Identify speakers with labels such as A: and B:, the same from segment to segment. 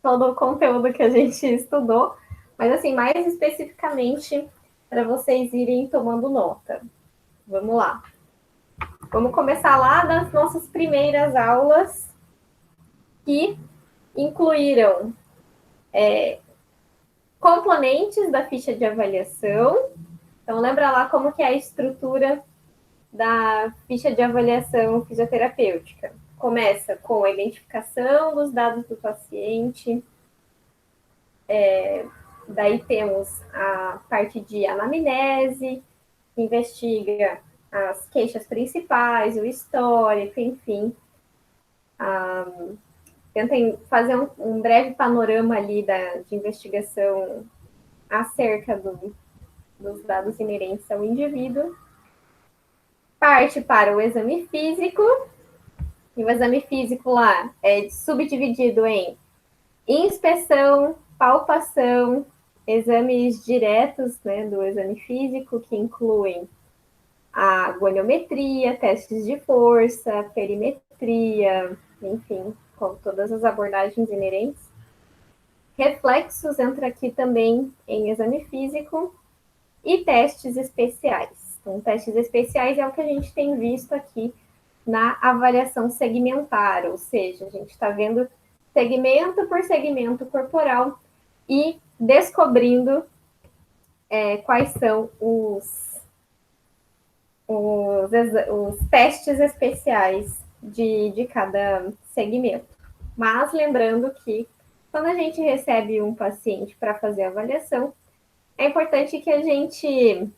A: todo o conteúdo que a gente estudou, mas assim, mais especificamente para vocês irem tomando nota. Vamos lá. Vamos começar lá das nossas primeiras aulas, que incluíram componentes da ficha de avaliação. Então, lembra lá como que é a estrutura da ficha de avaliação fisioterapêutica. Começa com a identificação dos dados do paciente, daí temos a parte de anamnese, que investiga as queixas principais, o histórico, enfim. Tentem fazer um breve panorama ali de investigação acerca dos dados inerentes ao indivíduo. Parte para o exame físico, e o exame físico lá é subdividido em inspeção, palpação, exames diretos, né, do exame físico, que incluem a goniometria, testes de força, perimetria, enfim, com todas as abordagens inerentes. Reflexos entra aqui também em exame físico e testes especiais. Então, testes especiais é o que a gente tem visto aqui na avaliação segmentar, ou seja, a gente está vendo segmento por segmento corporal e descobrindo quais são os testes especiais de cada segmento. Mas lembrando que quando a gente recebe um paciente para fazer a avaliação, é importante que a gente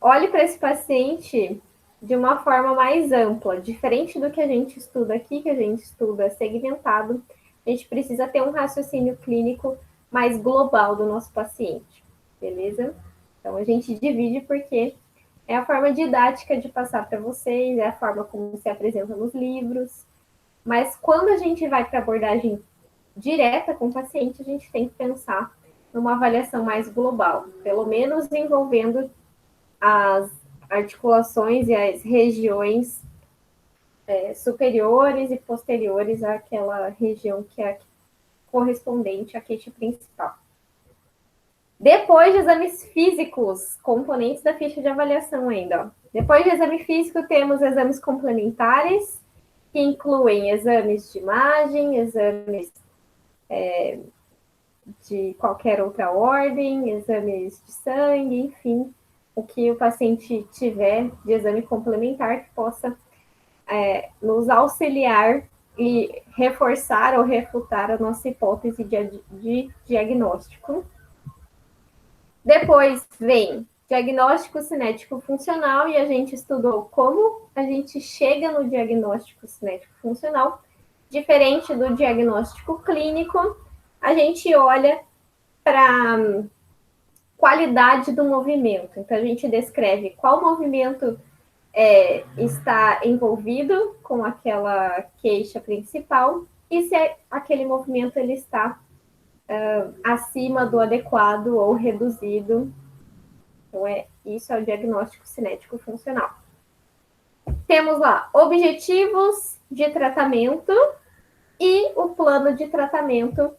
A: olhe para esse paciente de uma forma mais ampla, diferente do que a gente estuda aqui, que a gente estuda segmentado, a gente precisa ter um raciocínio clínico mais global do nosso paciente, beleza? Então, a gente divide porque é a forma didática de passar para vocês, é a forma como se apresenta nos livros, mas quando a gente vai para a abordagem direta com o paciente, a gente tem que pensar numa avaliação mais global, pelo menos envolvendo as articulações e as regiões superiores e posteriores àquela região que é correspondente à queixa principal. Depois de exames físicos, componentes da ficha de avaliação ainda. Ó. Depois de exame físico, temos exames complementares, que incluem exames de imagem, exames de qualquer outra ordem, exames de sangue, enfim, o que o paciente tiver de exame complementar que possa nos auxiliar e reforçar ou refutar a nossa hipótese de diagnóstico. Depois vem diagnóstico cinético funcional, e a gente estudou como a gente chega no diagnóstico cinético funcional. Diferente do diagnóstico clínico, a gente olha para qualidade do movimento. Então, a gente descreve qual movimento está envolvido com aquela queixa principal e se aquele movimento ele está acima do adequado ou reduzido. Então, isso é o diagnóstico cinético funcional. Temos lá objetivos de tratamento e o plano de tratamento,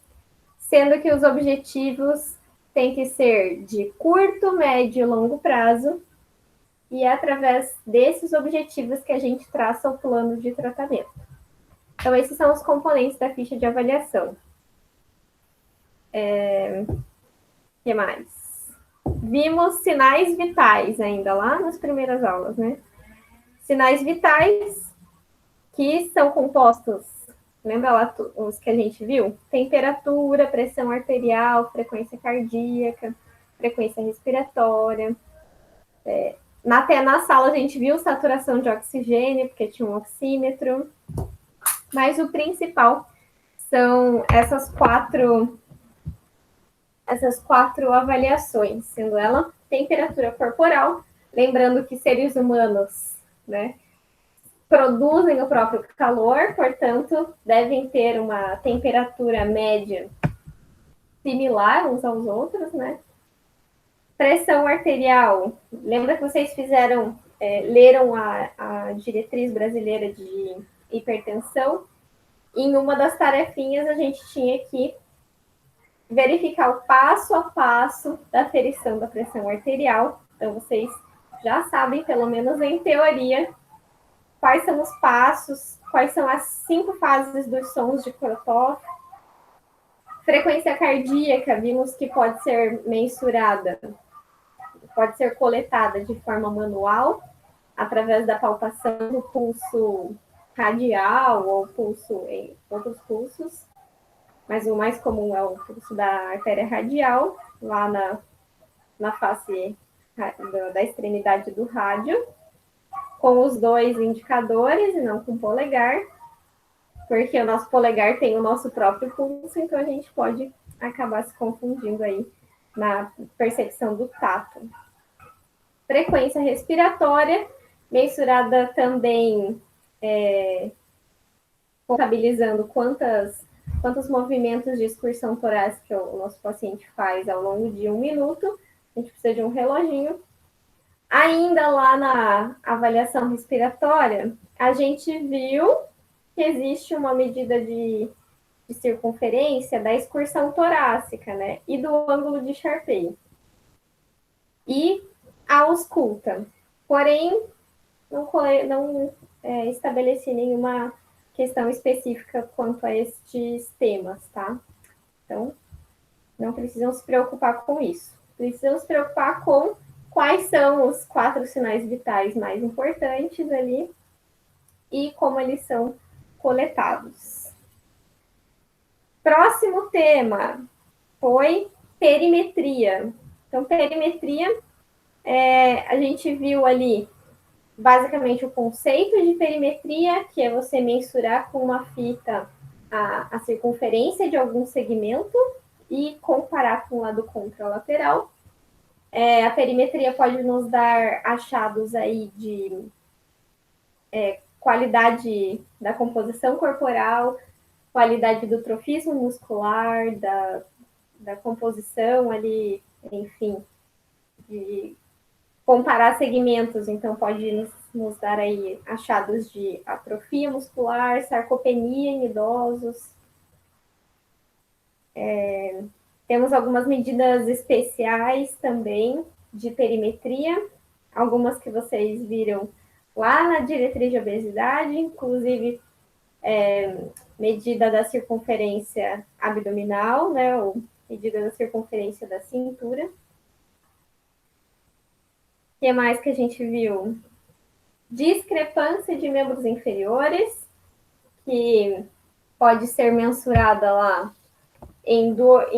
A: sendo que os objetivos têm que ser de curto, médio e longo prazo, e é através desses objetivos que a gente traça o plano de tratamento. Então, esses são os componentes da ficha de avaliação. O que mais? Vimos sinais vitais ainda lá nas primeiras aulas, né? Sinais vitais, que são compostos, lembra lá os que a gente viu? Temperatura, pressão arterial, frequência cardíaca, frequência respiratória. Até na sala a gente viu saturação de oxigênio, porque tinha um oxímetro. Mas o principal são essas quatro avaliações, sendo ela temperatura corporal, lembrando que seres humanos, né, produzem o próprio calor, portanto, devem ter uma temperatura média similar uns aos outros, né? Pressão arterial, lembra que vocês leram a diretriz brasileira de hipertensão. Em uma das tarefinhas, a gente tinha que verificar o passo a passo da aferição da pressão arterial. Então, vocês já sabem, pelo menos em teoria, quais são os passos, quais são as 5 fases dos sons de Korotov. Frequência cardíaca, vimos que pode ser mensurada, pode ser coletada de forma manual, através da palpação do pulso radial ou pulso em outros pulsos, mas o mais comum é o pulso da artéria radial, lá na face da extremidade do rádio, com os 2 indicadores e não com o polegar, porque o nosso polegar tem o nosso próprio pulso, então a gente pode acabar se confundindo aí na percepção do tato. Frequência respiratória, mensurada também contabilizando quantos movimentos de excursão torácica o nosso paciente faz ao longo de 1 minuto. A gente precisa de um reloginho. Ainda lá na avaliação respiratória, a gente viu que existe uma medida de circunferência da excursão torácica, né? E do ângulo de Charpey. E a ausculta. Porém, não estabeleci nenhuma questão específica quanto a estes temas, tá? Então, não precisam se preocupar com isso. Precisam se preocupar com quais são os 4 sinais vitais mais importantes ali e como eles são coletados. Próximo tema foi perimetria. Então, perimetria, a gente viu ali basicamente o conceito de perimetria, que é você mensurar com uma fita a circunferência de algum segmento e comparar com o lado contralateral. A perimetria pode nos dar achados aí de qualidade da composição corporal, qualidade do trofismo muscular, da composição ali, enfim, de comparar segmentos, então pode nos dar aí achados de atrofia muscular, sarcopenia em idosos. Temos algumas medidas especiais também de perimetria, algumas que vocês viram lá na diretriz de obesidade, inclusive medida da circunferência abdominal, né, ou medida da circunferência da cintura. O que mais que a gente viu? Discrepância de membros inferiores, que pode ser mensurada lá em duas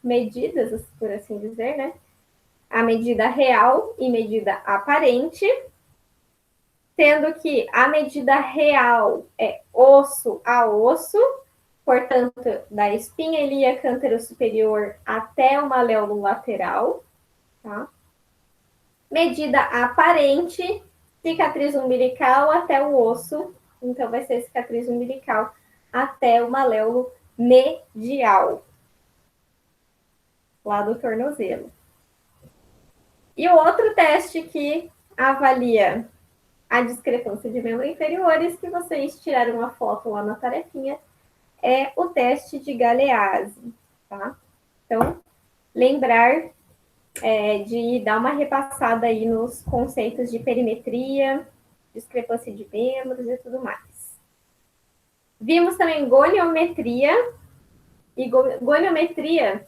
A: medidas, por assim dizer, né? A medida real e medida aparente, sendo que a medida real é osso a osso, portanto, da espinha ilíaca anterosuperior até o maléolo lateral, tá? Medida aparente, cicatriz umbilical até o osso, então vai ser cicatriz umbilical até o maléolo medial, lá do tornozelo. E o outro teste que avalia a discrepância de membros inferiores, que vocês tiraram uma foto lá na tarefinha, é o teste de Galeazzi, tá? Então, lembrar de dar uma repassada aí nos conceitos de perimetria, discrepância de membros e tudo mais. Vimos também goniometria, e goniometria,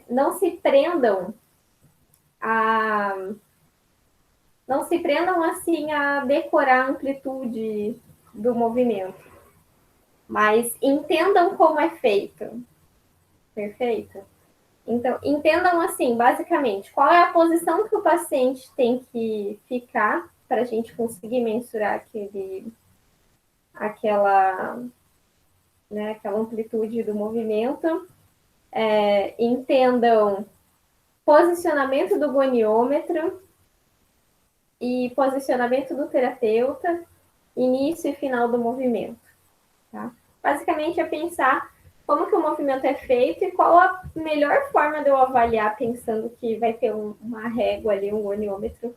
A: não se prendam assim a decorar a amplitude do movimento, mas entendam como é feito. Perfeito? Então, entendam assim, basicamente, qual é a posição que o paciente tem que ficar para a gente conseguir mensurar aquela amplitude do movimento. Entendam posicionamento do goniômetro e posicionamento do terapeuta, início e final do movimento. Tá? Basicamente é pensar como que o movimento é feito e qual a melhor forma de eu avaliar, pensando que vai ter uma régua ali, um goniômetro,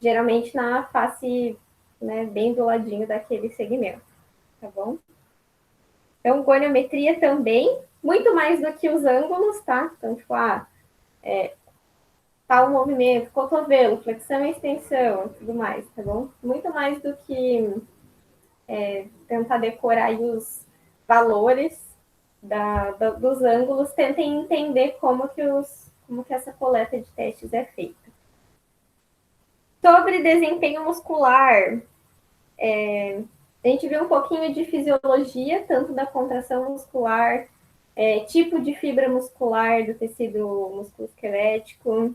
A: geralmente na face né, bem do ladinho daquele segmento, tá bom? Então, goniometria também, muito mais do que os ângulos, tá? Então, tipo, tal movimento, cotovelo, flexão e extensão, tudo mais, tá bom? Muito mais do que tentar decorar aí os valores dos ângulos, tentem entender como que essa coleta de testes é feita. Sobre desempenho muscular, a gente viu um pouquinho de fisiologia, tanto da contração muscular, tipo de fibra muscular do tecido musculoesquelético.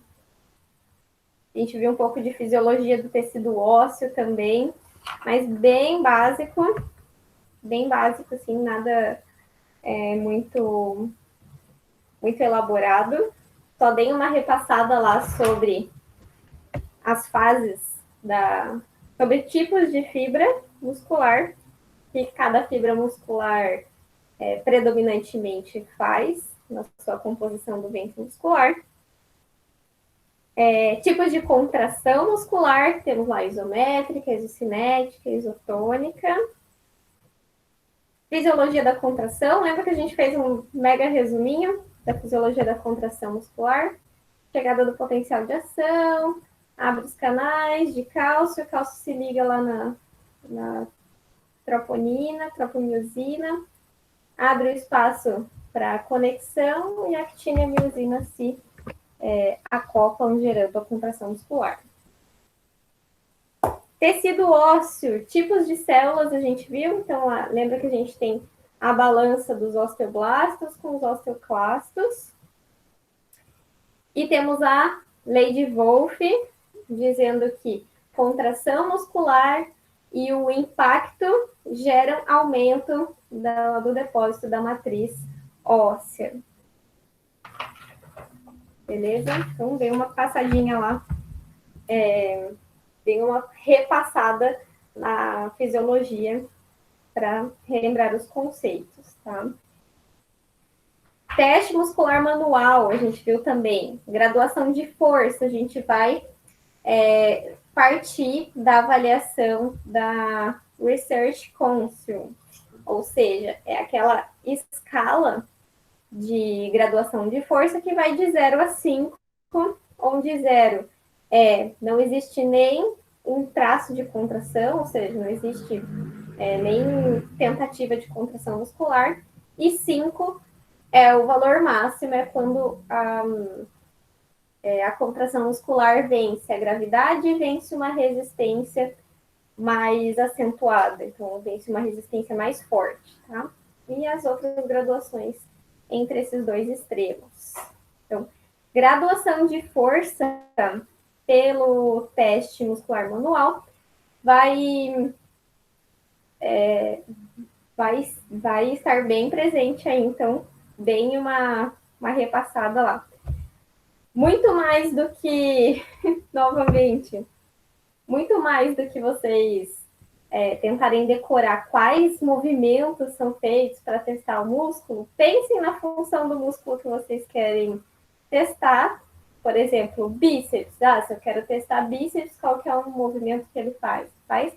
A: A gente viu um pouco de fisiologia do tecido ósseo também, mas bem básico, assim, nada muito elaborado. Só dei uma repassada lá sobre as fases sobre tipos de fibra muscular que cada fibra muscular predominantemente faz na sua composição do ventre muscular. Tipos de contração muscular, temos lá isométrica, isocinética, isotônica. Fisiologia da contração, lembra que a gente fez um mega resuminho da fisiologia da contração muscular? Chegada do potencial de ação, abre os canais de cálcio, o cálcio se liga lá na troponina, troponiosina, abre o espaço para conexão e a actina e a miosina se acoplam, gerando a contração muscular. Tecido ósseo, tipos de células a gente viu, então lembra que a gente tem a balança dos osteoblastos com os osteoclastos. E temos a lei de Wolff, dizendo que contração muscular e o impacto geram aumento do depósito da matriz óssea. Beleza? Então, dei uma passadinha lá, dei uma repassada na fisiologia para relembrar os conceitos, tá? Teste muscular manual, a gente viu também. Graduação de força, a gente vai partir da avaliação da Research Council, ou seja, é aquela escala de graduação de força que vai de 0 a 5, onde 0 não existe nem um traço de contração, ou seja, não existe nem tentativa de contração muscular, e 5 o valor máximo, é quando a contração muscular vence a gravidade e vence uma resistência mais acentuada, então vence uma resistência mais forte, tá? E as outras graduações entre esses dois extremos. Então, graduação de força pelo teste muscular manual vai estar bem presente aí, então, bem uma repassada lá. Muito mais do que, novamente, muito mais do que vocês tentarem decorar quais movimentos são feitos para testar o músculo, pensem na função do músculo que vocês querem testar. Por exemplo, bíceps. Se eu quero testar bíceps, qual que é o movimento que ele faz? Faz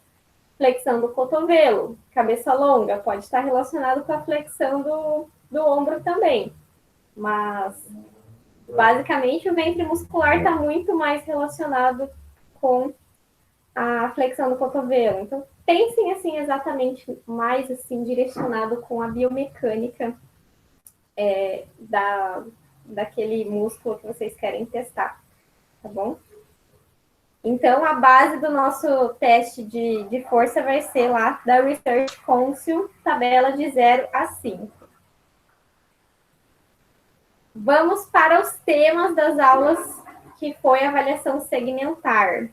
A: flexão do cotovelo, cabeça longa, pode estar relacionado com a flexão do ombro também. Mas, basicamente, o ventre muscular está muito mais relacionado com a flexão do cotovelo. Então, pensem assim exatamente mais assim direcionado com a biomecânica daquele músculo que vocês querem testar, tá bom? Então, a base do nosso teste de força vai ser lá da Research Council, tabela de 0 a 5. Vamos para os temas das aulas que foi avaliação segmentar.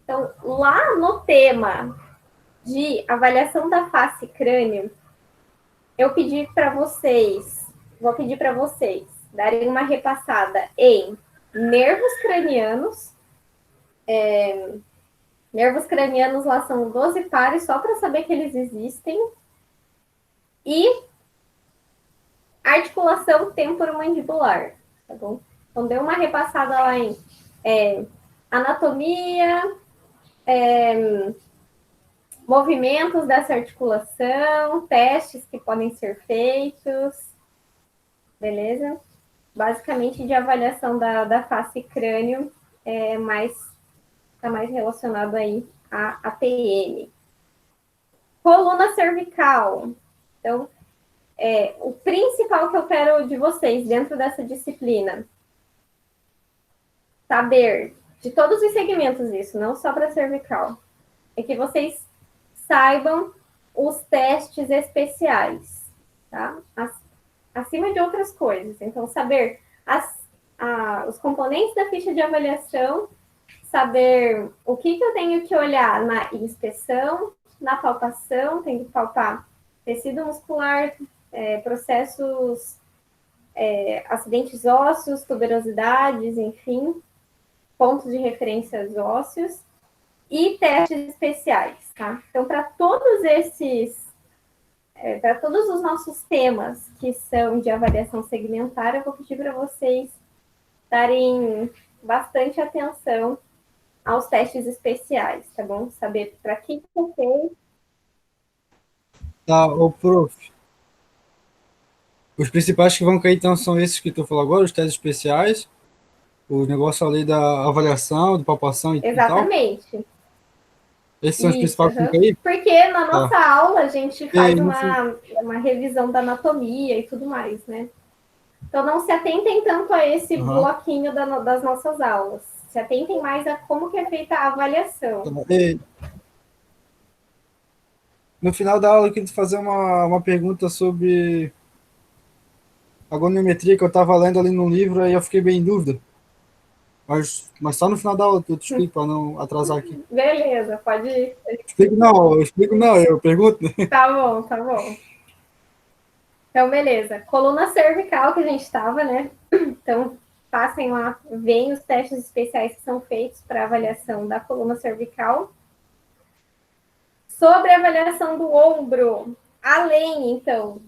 A: Então, lá no tema de avaliação da face crânio, eu pedi para vocês, vou pedir para vocês darem uma repassada em nervos cranianos. Nervos cranianos lá são 12 pares, só para saber que eles existem. E articulação temporomandibular, tá bom? Então, deu uma repassada lá em anatomia, movimentos dessa articulação, testes que podem ser feitos, beleza? Basicamente de avaliação da face crânio, está mais relacionado aí à PM. Coluna cervical. Então, o principal que eu quero de vocês dentro dessa disciplina, saber de todos os segmentos isso, não só para cervical, é que vocês saibam os testes especiais, tá? Acima de outras coisas. Então, saber os componentes da ficha de avaliação, saber o que eu tenho que olhar na inspeção, na palpação, tenho que palpar tecido muscular, processos, acidentes ósseos, tuberosidades, enfim, pontos de referências ósseos e testes especiais, tá? Então, para todos os nossos temas que são de avaliação segmentar, eu vou pedir para vocês darem bastante atenção aos testes especiais, tá bom? Saber para que eu fez.
B: Tá, ô prof. Os principais que vão cair, então, são esses que tu falou agora, os testes especiais, o negócio ali da avaliação, de palpação e tal.
A: Exatamente.
B: Esses são os
A: Isso,
B: principais que vão cair?
A: porque na
B: Tá.
A: nossa aula a gente
B: E aí,
A: faz uma revisão da anatomia e tudo mais, né? Então não se atentem tanto a esse
B: Uhum.
A: bloquinho das nossas aulas. Se atentem mais a como que é feita a avaliação.
B: E no final da aula, eu queria te fazer uma pergunta sobre a goniometria que eu estava lendo ali no livro, aí eu fiquei bem em dúvida. Mas só no final da aula que eu te explico, para não atrasar aqui.
A: Beleza, pode ir.
B: Explico não, eu pergunto, né?
A: Tá bom, tá bom. Então, beleza. Coluna cervical que a gente estava, né? Então, passem lá, veem os testes especiais que são feitos para avaliação da coluna cervical. Sobre a avaliação do ombro, além, então,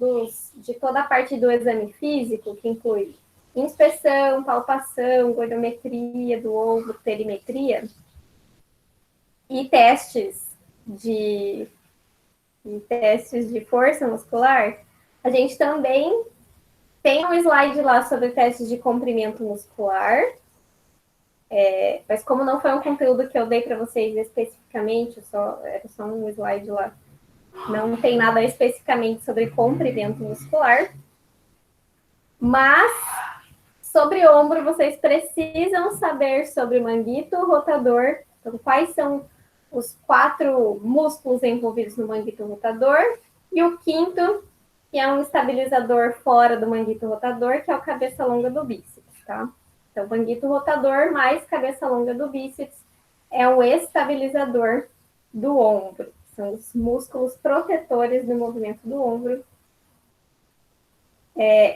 A: de toda a parte do exame físico, que inclui inspeção, palpação, goniometria do ombro, perimetria, e testes de força muscular, a gente também tem um slide lá sobre testes de comprimento muscular, mas como não foi um conteúdo que eu dei para vocês especificamente, era só um slide lá, não tem nada especificamente sobre comprimento muscular, mas sobre ombro vocês precisam saber sobre manguito rotador, então quais são os 4 músculos envolvidos no manguito rotador, e o quinto, que é um estabilizador fora do manguito rotador, que é o cabeça longa do bíceps, tá? Então, manguito rotador mais cabeça longa do bíceps é o estabilizador do ombro. São os músculos protetores do movimento do ombro.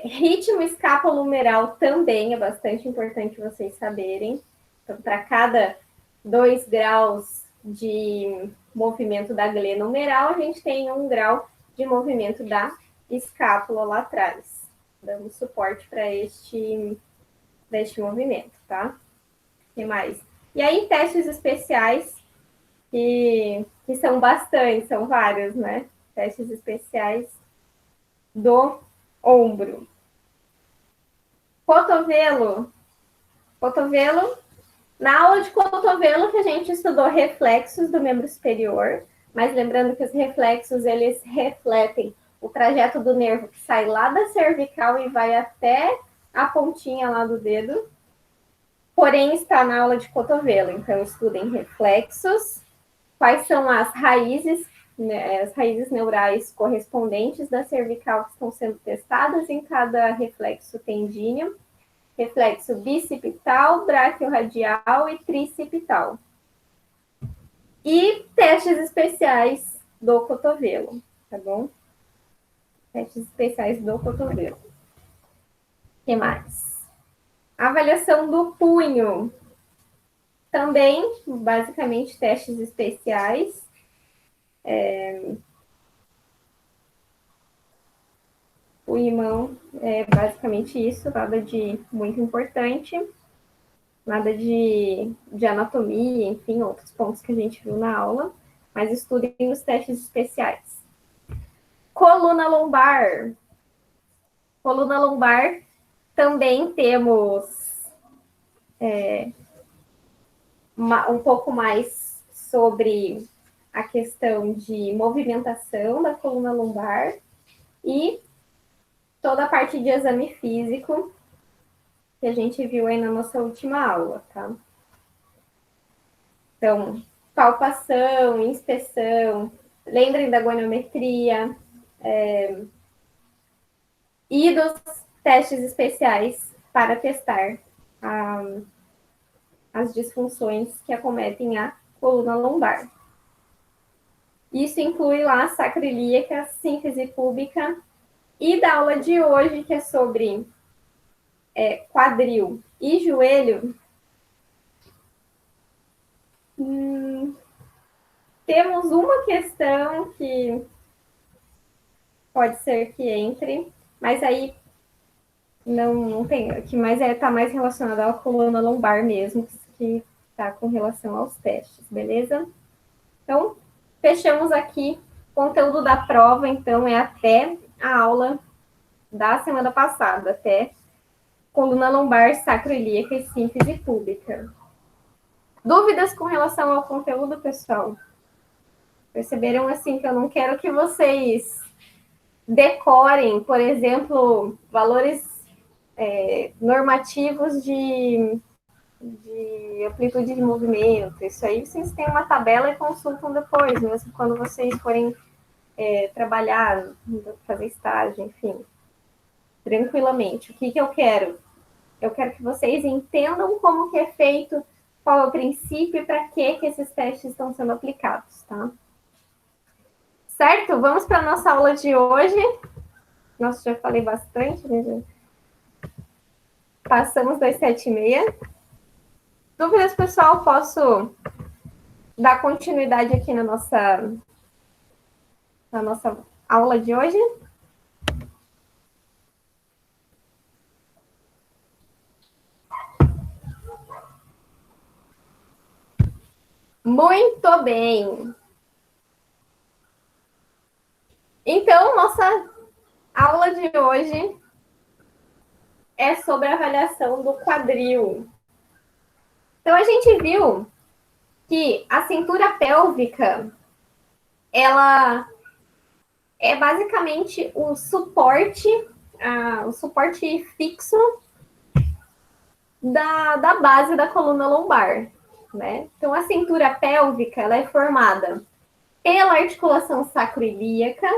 A: Ritmo escapolumeral também é bastante importante vocês saberem. Então, para cada 2 graus de movimento da glenohumeral, a gente tem 1 grau de movimento da escápula lá atrás, dando suporte para este movimento, tá? O que mais? E aí, testes especiais, que são bastante, são vários, né? Testes especiais do ombro. Cotovelo. Na aula de cotovelo que a gente estudou reflexos do membro superior, mas lembrando que os reflexos, eles refletem o trajeto do nervo que sai lá da cervical e vai até a pontinha lá do dedo, porém está na aula de cotovelo. Então, estudem reflexos, quais são as raízes, né, as raízes neurais correspondentes da cervical que estão sendo testadas em cada reflexo tendíneo, reflexo bicipital, braquiorradial e tricipital. E testes especiais do cotovelo, tá bom? Testes especiais do cotovelo. O que mais? Avaliação do punho. Também, basicamente, testes especiais. Punho e mão é basicamente isso, nada de muito importante. Nada de anatomia, enfim, outros pontos que a gente viu na aula. mas estudem os testes especiais. Coluna lombar. Coluna lombar, também temos um pouco mais sobre a questão de movimentação da coluna lombar e toda a parte de exame físico que a gente viu aí na nossa última aula, tá? Então, palpação, inspeção, lembrem da goniometria, e dos testes especiais para testar as disfunções que acometem a coluna lombar. Isso inclui lá a sacroiliaca, síntese púbica, e da aula de hoje, que é sobre quadril e joelho, temos uma questão que pode ser que entre, mas aí não tem, que mais está mais relacionada à coluna lombar mesmo, que está com relação aos testes, beleza? Então, fechamos aqui. O conteúdo da prova, então, é até a aula da semana passada, até coluna lombar, sacroiliaca e síntese púbica. Dúvidas com relação ao conteúdo, pessoal? Perceberam, assim, que eu não quero que vocês decorem, por exemplo, valores normativos de amplitude de movimento. Isso aí vocês têm uma tabela e consultam depois, mesmo quando vocês forem trabalhar, fazer estágio, enfim, tranquilamente. O que eu quero? Eu quero que vocês entendam como que é feito, qual é o princípio e para que esses testes estão sendo aplicados, tá? Certo? Vamos para a nossa aula de hoje. Nossa, já falei bastante, né? Passamos das 7h30. Dúvidas, pessoal? Posso dar continuidade aqui na nossa aula de hoje? Muito bem. Então, nossa aula de hoje é sobre a avaliação do quadril. Então, a gente viu que a cintura pélvica, ela é basicamente o suporte fixo da base da coluna lombar, né? Então, a cintura pélvica, ela é formada pela articulação sacroiliaca,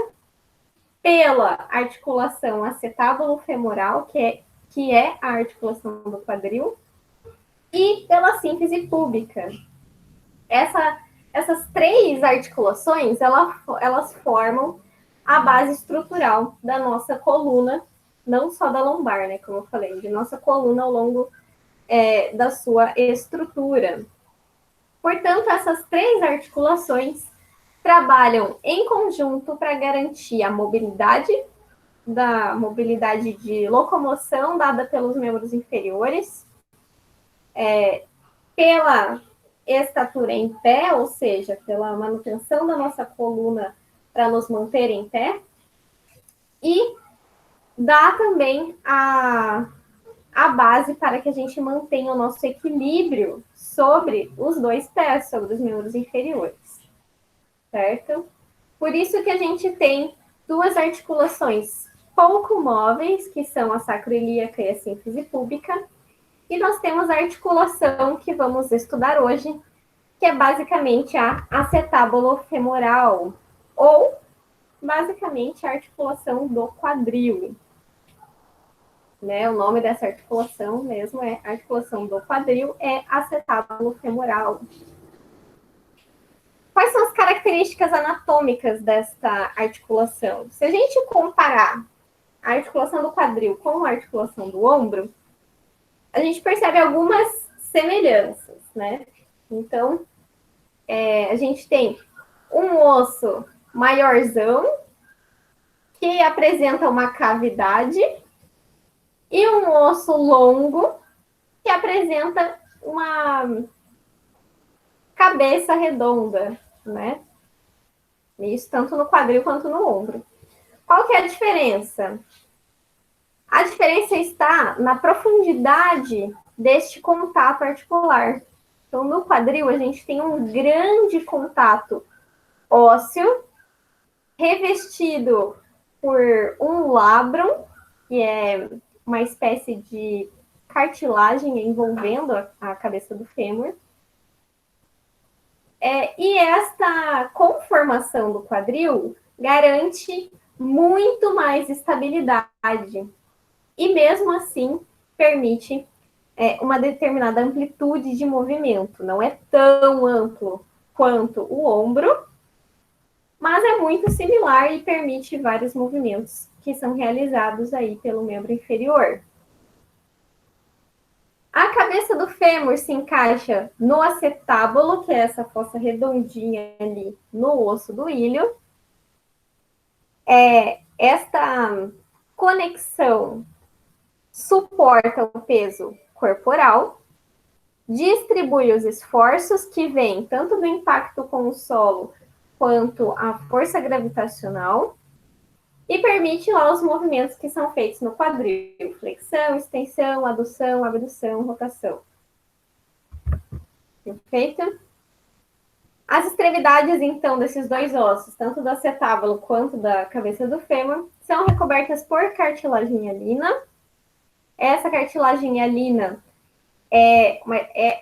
A: pela articulação acetábulo-femoral, que é a articulação do quadril, e pela síntese púbica. Essas três articulações, elas formam a base estrutural da nossa coluna, não só da lombar, né? Como eu falei, de nossa coluna ao longo da sua estrutura. Portanto, essas três articulações trabalham em conjunto para garantir a mobilidade de locomoção dada pelos membros inferiores, pela estatura em pé, ou seja, pela manutenção da nossa coluna para nos manter em pé, e dá também a base para que a gente mantenha o nosso equilíbrio sobre os dois pés, sobre os membros inferiores, certo? Por isso que a gente tem duas articulações pouco móveis, que são a sacroiliaca e a síntese púbica, e nós temos a articulação que vamos estudar hoje, que é basicamente a acetábulo-femoral, ou basicamente a articulação do quadril. Né? O nome dessa articulação mesmo é articulação do quadril, é acetábulo-femoral. Quais são as características anatômicas desta articulação? Se a gente comparar a articulação do quadril com a articulação do ombro, a gente percebe algumas semelhanças, né? Então, a gente tem um osso maiorzão, que apresenta uma cavidade, e um osso longo, que apresenta uma cabeça redonda, né? Isso tanto no quadril quanto no ombro. Qual que é a diferença? A diferença está na profundidade deste contato articular. Então, no quadril, a gente tem um grande contato ósseo, revestido por um labrum, que é uma espécie de cartilagem envolvendo a cabeça do fêmur. E esta conformação do quadril garante muito mais estabilidade e, mesmo assim, permite uma determinada amplitude de movimento. Não é tão amplo quanto o ombro, mas é muito similar e permite vários movimentos que são realizados aí pelo membro inferior. A cabeça do fêmur se encaixa no acetábulo, que é essa fossa redondinha ali no osso do ilho. Esta conexão suporta o peso corporal, distribui os esforços que vêm tanto do impacto com o solo quanto a força gravitacional e permite lá os movimentos que são feitos no quadril: flexão, extensão, adução, abdução, rotação. Perfeito? As extremidades, então, desses dois ossos, tanto do acetábulo quanto da cabeça do fêmur, são recobertas por cartilagem hialina. Essa cartilagem hialina é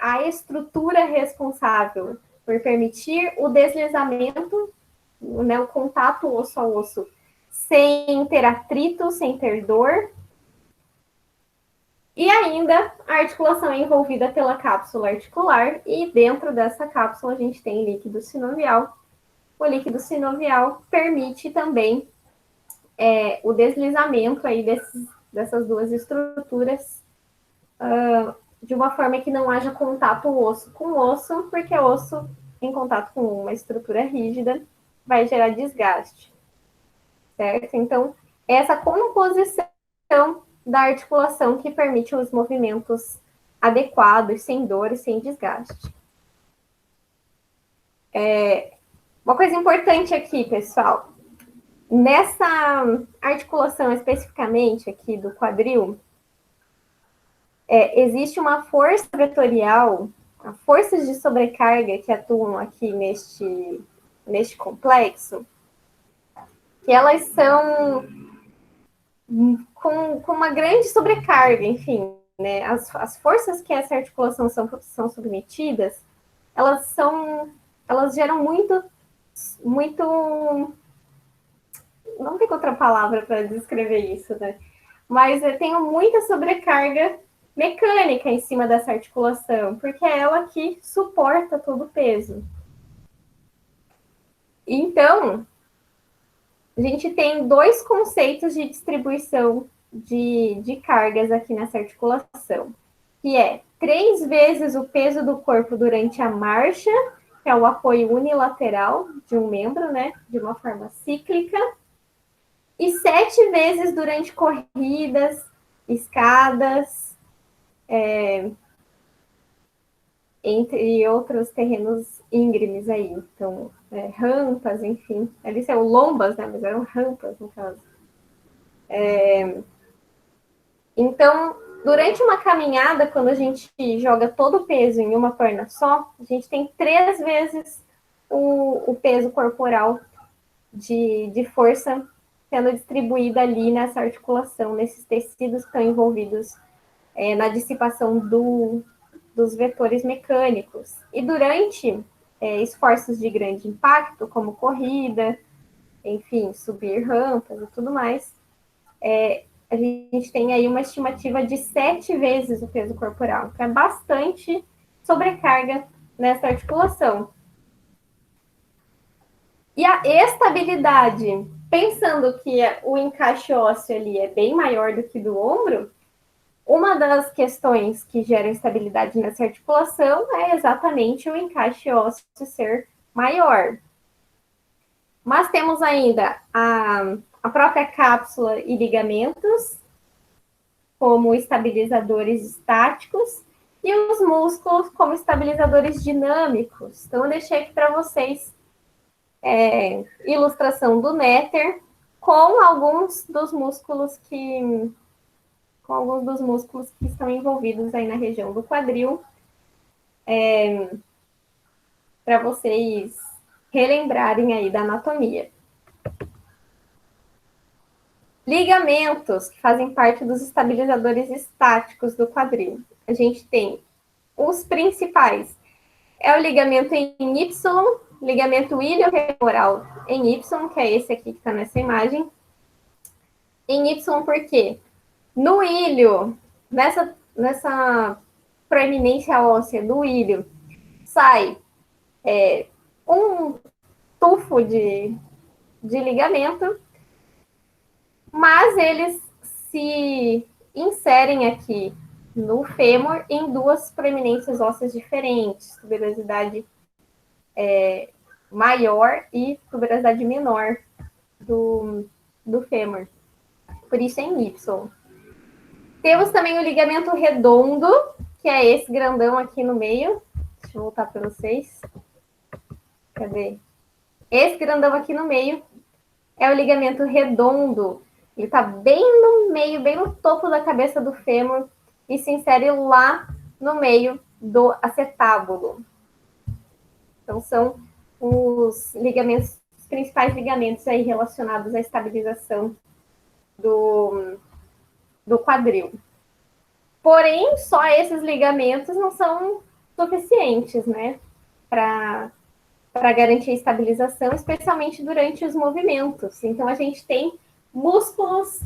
A: a estrutura responsável por permitir o deslizamento, né, o contato osso a osso, sem ter atrito, sem ter dor. E ainda a articulação é envolvida pela cápsula articular, e dentro dessa cápsula a gente tem líquido sinovial. O líquido sinovial permite também o deslizamento aí dessas duas estruturas de uma forma que não haja contato osso com osso, porque osso em contato com uma estrutura rígida vai gerar desgaste, certo? Então, essa composição da articulação que permite os movimentos adequados, sem dor e sem desgaste. Uma coisa importante aqui, pessoal, nessa articulação especificamente aqui do quadril, existe uma força vetorial, forças de sobrecarga que atuam aqui neste complexo, que elas são com uma grande sobrecarga, enfim, né? As forças que essa articulação são submetidas, elas geram muito, não tem outra palavra para descrever isso, né? Mas tem muita sobrecarga mecânica em cima dessa articulação, porque é ela que suporta todo o peso. Então, a gente tem dois conceitos de distribuição de cargas aqui nessa articulação, que é 3 vezes o peso do corpo durante a marcha, que é o apoio unilateral de um membro, né, de uma forma cíclica, e 7 vezes durante corridas, escadas, entre outros terrenos íngremes aí. Então, rampas, enfim. Ali são lombas, né? Mas eram rampas, no caso. Então, durante uma caminhada, quando a gente joga todo o peso em uma perna só, a gente tem 3 vezes o peso corporal de força sendo distribuída ali nessa articulação, nesses tecidos que estão envolvidos na dissipação dos vetores mecânicos. E durante esforços de grande impacto, como corrida, enfim, subir rampas e tudo mais, a gente tem aí uma estimativa de 7 vezes o peso corporal, que é bastante sobrecarga nessa articulação. E a estabilidade, pensando que o encaixe ósseo ali é bem maior do que do ombro, uma das questões que geram estabilidade nessa articulação é exatamente o encaixe ósseo ser maior. Mas temos ainda a própria cápsula e ligamentos como estabilizadores estáticos e os músculos como estabilizadores dinâmicos. Então, eu deixei aqui para vocês ilustração do néter, com alguns dos músculos que estão envolvidos aí na região do quadril, para vocês relembrarem aí da anatomia. Ligamentos, que fazem parte dos estabilizadores estáticos do quadril. A gente tem os principais. É o ligamento em Y, ligamento iliofemoral em Y, que é esse aqui que está nessa imagem. Em Y por quê? No ilho, nessa proeminência óssea do ilho, sai um tufo de ligamento, mas eles se inserem aqui no fêmur em duas proeminências ósseas diferentes, tuberosidade maior e tuberosidade menor do fêmur. Por isso é em Y. Temos também o ligamento redondo, que é esse grandão aqui no meio. Deixa eu voltar para vocês. Cadê? Esse grandão aqui no meio é o ligamento redondo. Ele está bem no meio, bem no topo da cabeça do fêmur e se insere lá no meio do acetábulo. Então, são os ligamentos, os principais ligamentos aí relacionados à estabilização do quadril. Porém, só esses ligamentos não são suficientes, né, para garantir a estabilização, especialmente durante os movimentos. Então, a gente tem músculos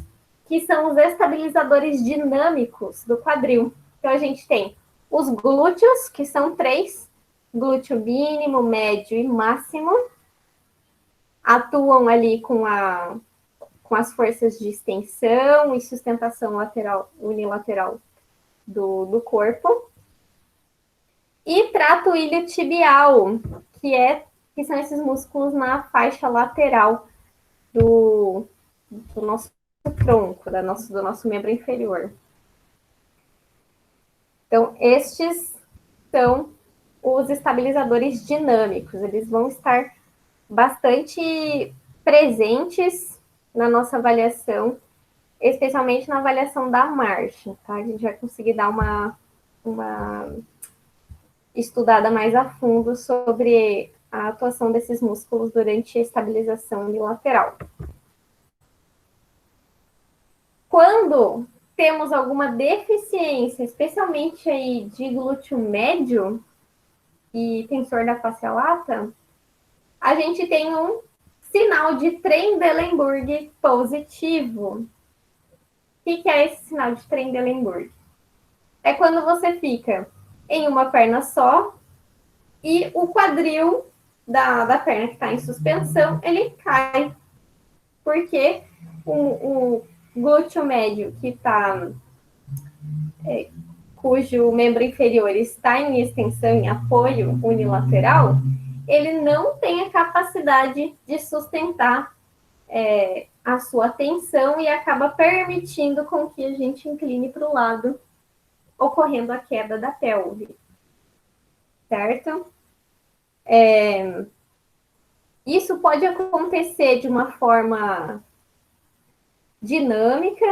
A: que são os estabilizadores dinâmicos do quadril. Então, a gente tem os glúteos, que são 3, glúteo mínimo, médio e máximo, atuam ali com as forças de extensão e sustentação lateral, unilateral do corpo. E trato iliotibial, que são esses músculos na faixa lateral do nosso tronco, do nosso membro inferior. Então, estes são os estabilizadores dinâmicos. Eles vão estar bastante presentes na nossa avaliação, especialmente na avaliação da marcha, tá? A gente vai conseguir dar uma estudada mais a fundo sobre a atuação desses músculos durante a estabilização unilateral. Quando temos alguma deficiência, especialmente aí de glúteo médio e tensor da face lata, a gente tem um sinal de Trendelenburg positivo. O que é esse sinal de Trendelenburg? É quando você fica em uma perna só e o quadril da perna que está em suspensão, ele cai. Porque o glúteo médio que está... cujo membro inferior está em extensão, em apoio unilateral, ele não tem a capacidade de sustentar a sua tensão e acaba permitindo com que a gente incline para o lado, ocorrendo a queda da pelve. Certo? Isso pode acontecer de uma forma dinâmica,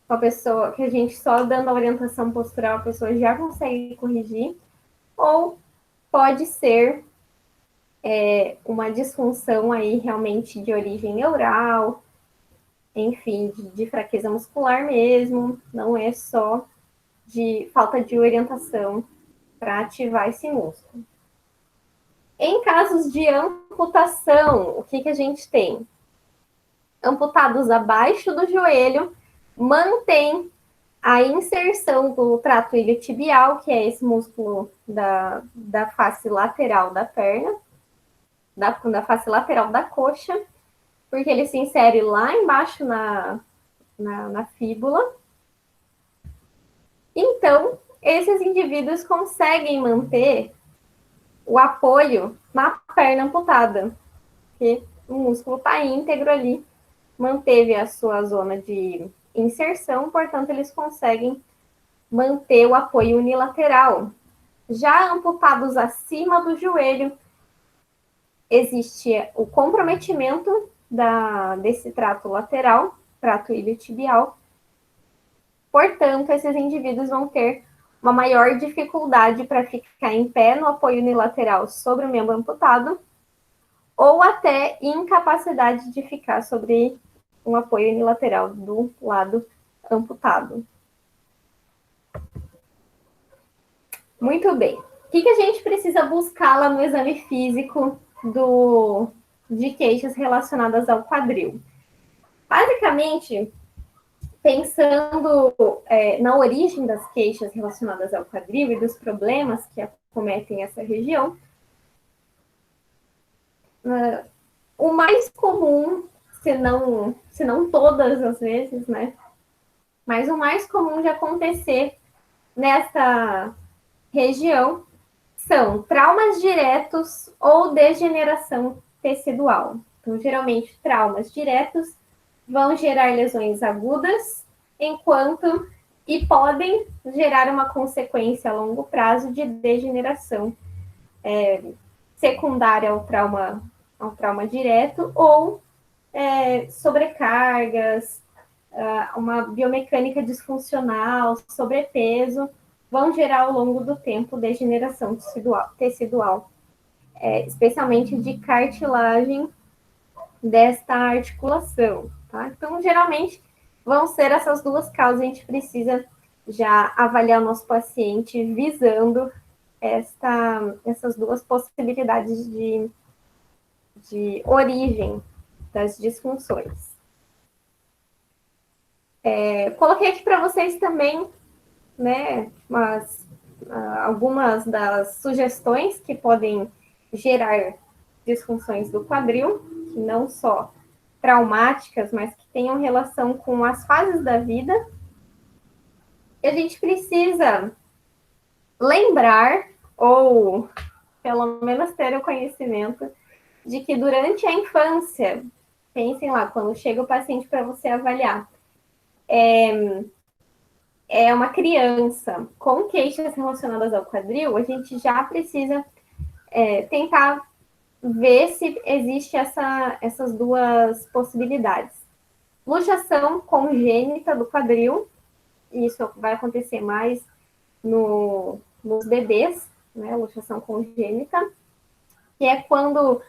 A: com a pessoa, que a gente só dando a orientação postural, a pessoa já consegue corrigir, ou pode ser uma disfunção aí realmente de origem neural, enfim, de fraqueza muscular mesmo, não é só de falta de orientação para ativar esse músculo. Em casos de amputação, o que a gente tem? Amputados abaixo do joelho, mantém a inserção do trato iliotibial, que é esse músculo da face lateral da perna, da face lateral da coxa, porque ele se insere lá embaixo na fíbula. Então, esses indivíduos conseguem manter o apoio na perna amputada, porque o músculo está íntegro ali, manteve a sua zona de inserção, portanto, eles conseguem manter o apoio unilateral. Já amputados acima do joelho, existe o comprometimento desse trato lateral, trato iliotibial. Portanto, esses indivíduos vão ter uma maior dificuldade para ficar em pé no apoio unilateral sobre o membro amputado, ou até incapacidade de ficar sobre um apoio unilateral do lado amputado. Muito bem. O que a gente precisa buscar lá no exame físico de queixas relacionadas ao quadril? Basicamente, pensando na origem das queixas relacionadas ao quadril e dos problemas que acometem essa região, o mais comum, se não todas as vezes, né? Mas o mais comum de acontecer nessa região são traumas diretos ou degeneração tecidual. Então, geralmente, traumas diretos vão gerar lesões agudas, e podem gerar uma consequência a longo prazo de degeneração secundária ao trauma direto, ou sobrecargas, uma biomecânica disfuncional, sobrepeso, vão gerar ao longo do tempo degeneração tecidual, especialmente de cartilagem desta articulação. Tá? Então, geralmente, vão ser essas duas causas. A gente precisa já avaliar o nosso paciente visando essas duas possibilidades de origem das disfunções. Coloquei aqui para vocês também, né, algumas das sugestões que podem gerar disfunções do quadril, que não só traumáticas, mas que tenham relação com as fases da vida. E a gente precisa lembrar, ou pelo menos ter o conhecimento, de que durante a infância, pensem lá, quando chega o paciente para você avaliar, é uma criança com queixas relacionadas ao quadril, a gente já precisa tentar ver se existe essas duas possibilidades. Luxação congênita do quadril, isso vai acontecer mais nos bebês, né? Luxação congênita, que é quando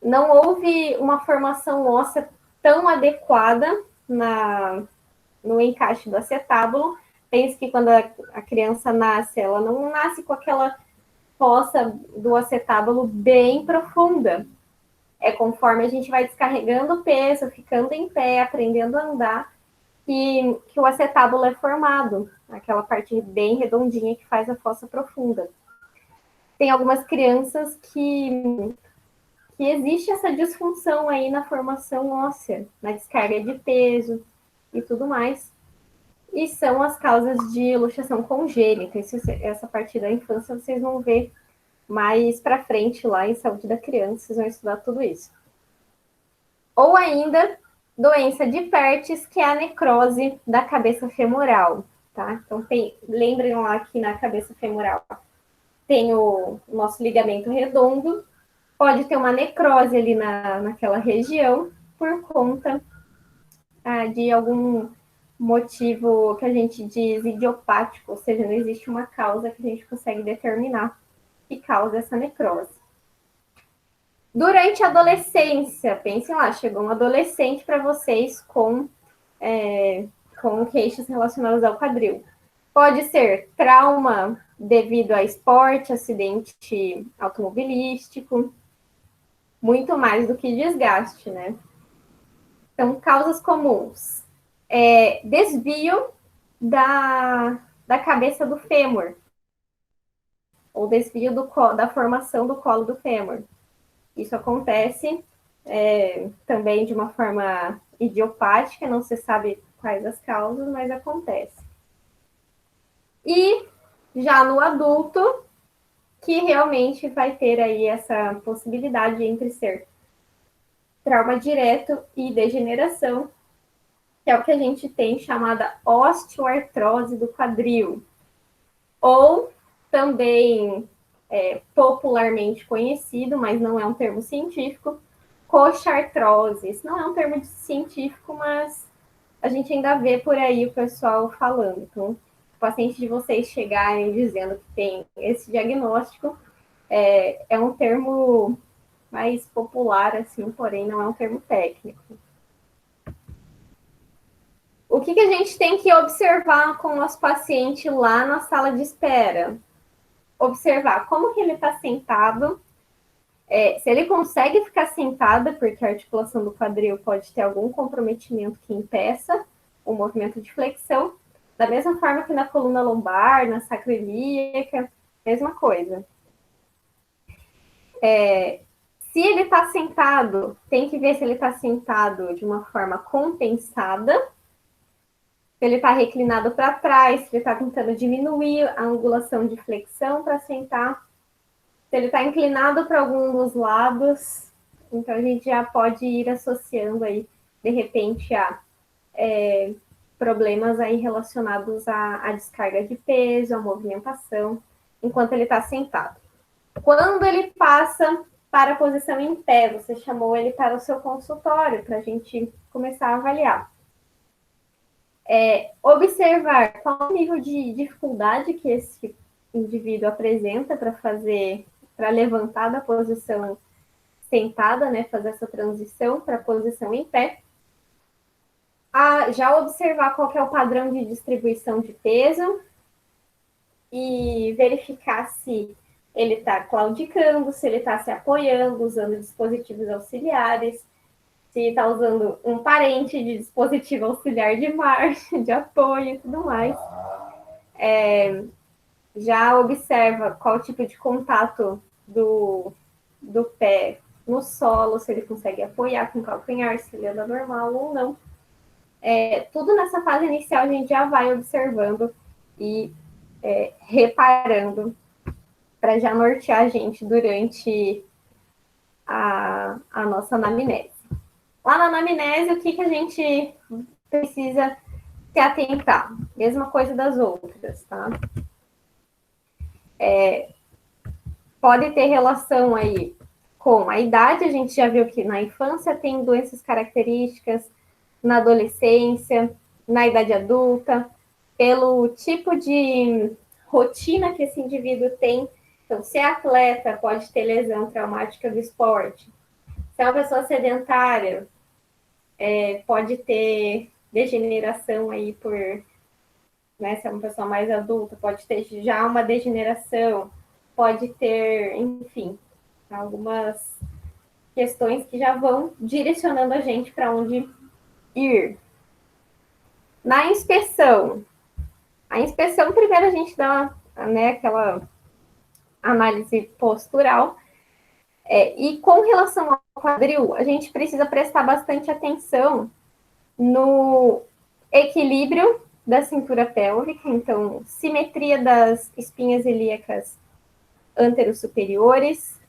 A: não houve uma formação óssea tão adequada no encaixe do acetábulo. Pense que quando a criança nasce, ela não nasce com aquela fossa do acetábulo bem profunda. Conforme a gente vai descarregando o peso, ficando em pé, aprendendo a andar, que o acetábulo é formado, aquela parte bem redondinha que faz a fossa profunda. Tem algumas crianças que existe essa disfunção aí na formação óssea, na descarga de peso e tudo mais. E são as causas de luxação congênita. Essa parte da infância vocês vão ver mais para frente lá em saúde da criança, vocês vão estudar tudo isso. Ou ainda, doença de Perthes, que é a necrose da cabeça femoral, tá? Então, lembrem lá que na cabeça femoral tem o nosso ligamento redondo, pode ter uma necrose ali naquela região por conta de algum motivo que a gente diz idiopático, ou seja, não existe uma causa que a gente consegue determinar que causa essa necrose. Durante a adolescência, pensem lá, chegou um adolescente para vocês com queixas relacionadas ao quadril. Pode ser trauma devido a esporte, acidente automobilístico, muito mais do que desgaste, né? Então, causas comuns. Desvio da cabeça do fêmur, ou desvio da formação do colo do fêmur. Isso acontece também de uma forma idiopática, não se sabe quais as causas, mas acontece. E já no adulto, que realmente vai ter aí essa possibilidade entre ser trauma direto e degeneração, que é o que a gente tem chamada osteoartrose do quadril. Ou também popularmente conhecido, mas não é um termo científico, coxartrose. Isso não é um termo científico, mas a gente ainda vê por aí o pessoal falando. Então, o paciente de vocês chegarem dizendo que tem esse diagnóstico é um termo mais popular, assim, porém não é um termo técnico. O que a gente tem que observar com o nosso paciente lá na sala de espera? Observar como que ele está sentado, se ele consegue ficar sentado, porque a articulação do quadril pode ter algum comprometimento que impeça o movimento de flexão, da mesma forma que na coluna lombar, na sacroiliaca, mesma coisa. Se ele está sentado, tem que ver se ele está sentado de uma forma compensada, se ele está reclinado para trás, se ele está tentando diminuir a angulação de flexão para sentar, se ele está inclinado para algum dos lados. Então, a gente já pode ir associando aí, de repente, a problemas aí relacionados à descarga de peso, à movimentação, enquanto ele está sentado. Quando ele passa para a posição em pé, você chamou ele para o seu consultório, para a gente começar a avaliar. Observar qual o nível de dificuldade que esse indivíduo apresenta para levantar da posição sentada, né, fazer essa transição para a posição em pé. Já observar qual que é o padrão de distribuição de peso e verificar se ele está claudicando, se ele está se apoiando, usando dispositivos auxiliares, se está usando um parente de dispositivo auxiliar de marcha, de apoio e tudo mais. Já observa qual tipo de contato do pé no solo, se ele consegue apoiar com o calcanhar, se ele anda normal ou não. Tudo nessa fase inicial a gente já vai observando e reparando para já nortear a gente durante a nossa anamnese. Lá na anamnese, o que a gente precisa se atentar? Mesma coisa das outras, tá? Pode ter relação aí com a idade, a gente já viu que na infância tem doenças características, na adolescência, na idade adulta, pelo tipo de rotina que esse indivíduo tem. Então, se é atleta, pode ter lesão traumática do esporte. Se é uma pessoa sedentária, pode ter degeneração aí por, né, se é uma pessoa mais adulta, pode ter já uma degeneração, pode ter, enfim, algumas questões que já vão direcionando a gente para onde ir. Na inspeção, primeiro a gente dá, né, aquela análise postural, e com relação ao quadril, a gente precisa prestar bastante atenção no equilíbrio da cintura pélvica, então, simetria das espinhas ilíacas anterosuperiores.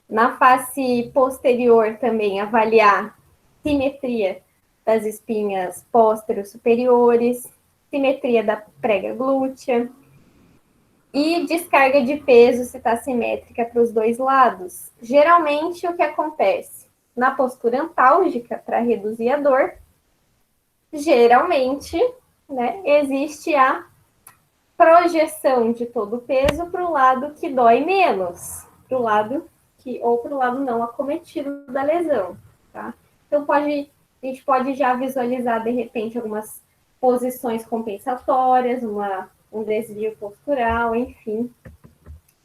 A: Na face posterior também avaliar simetria das espinhas póstero-superiores, simetria da prega glútea e descarga de peso se está simétrica para os dois lados. Geralmente, o que acontece? Na postura antálgica, para reduzir a dor, geralmente, né, existe a projeção de todo o peso para o lado que dói menos, para o lado ou para o lado não acometido da lesão, tá? Então, a gente pode já visualizar, de repente, algumas posições compensatórias, um desvio postural, enfim.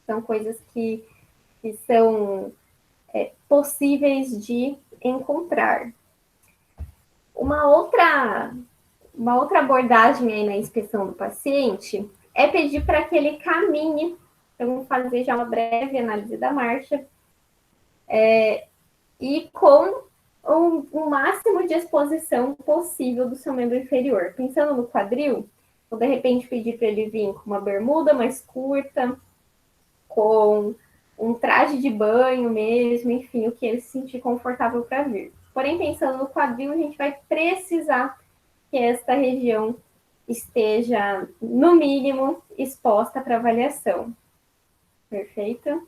A: São coisas que são possíveis de encontrar. Uma outra abordagem aí na inspeção do paciente é pedir para que ele caminhe. Então, vamos fazer já uma breve análise da marcha. E com o máximo de exposição possível do seu membro inferior. Pensando no quadril, ou de repente pedir para ele vir com uma bermuda mais curta, com um traje de banho mesmo, enfim, o que ele se sentir confortável para vir. Porém, pensando no quadril, a gente vai precisar que esta região esteja, no mínimo, exposta para avaliação. Perfeito?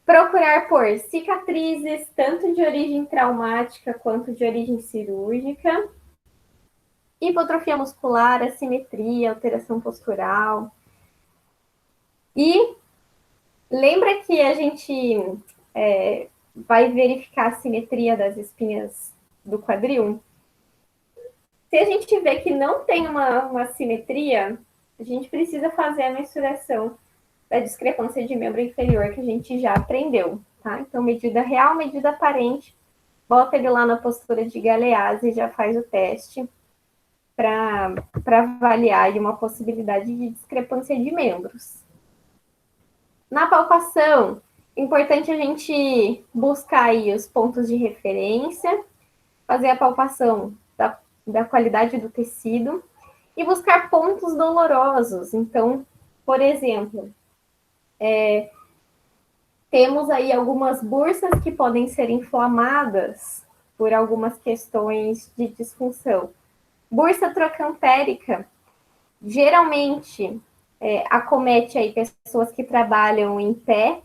A: Procurar por cicatrizes, tanto de origem traumática quanto de origem cirúrgica. Hipotrofia muscular, assimetria, alteração postural. E lembra que a gente vai verificar a simetria das espinhas do quadril? Se a gente vê que não tem uma simetria, a gente precisa fazer a mensuração da discrepância de membro inferior que a gente já aprendeu, tá? Então, medida real, medida aparente, bota ele lá na postura de Galeazzi e já faz o teste para avaliar uma possibilidade de discrepância de membros. Na palpação, importante a gente buscar aí os pontos de referência, fazer a palpação da qualidade do tecido e buscar pontos dolorosos. Então, por exemplo, temos aí algumas bursas que podem ser inflamadas por algumas questões de disfunção. Bursa trocantérica, geralmente acomete aí pessoas que trabalham em pé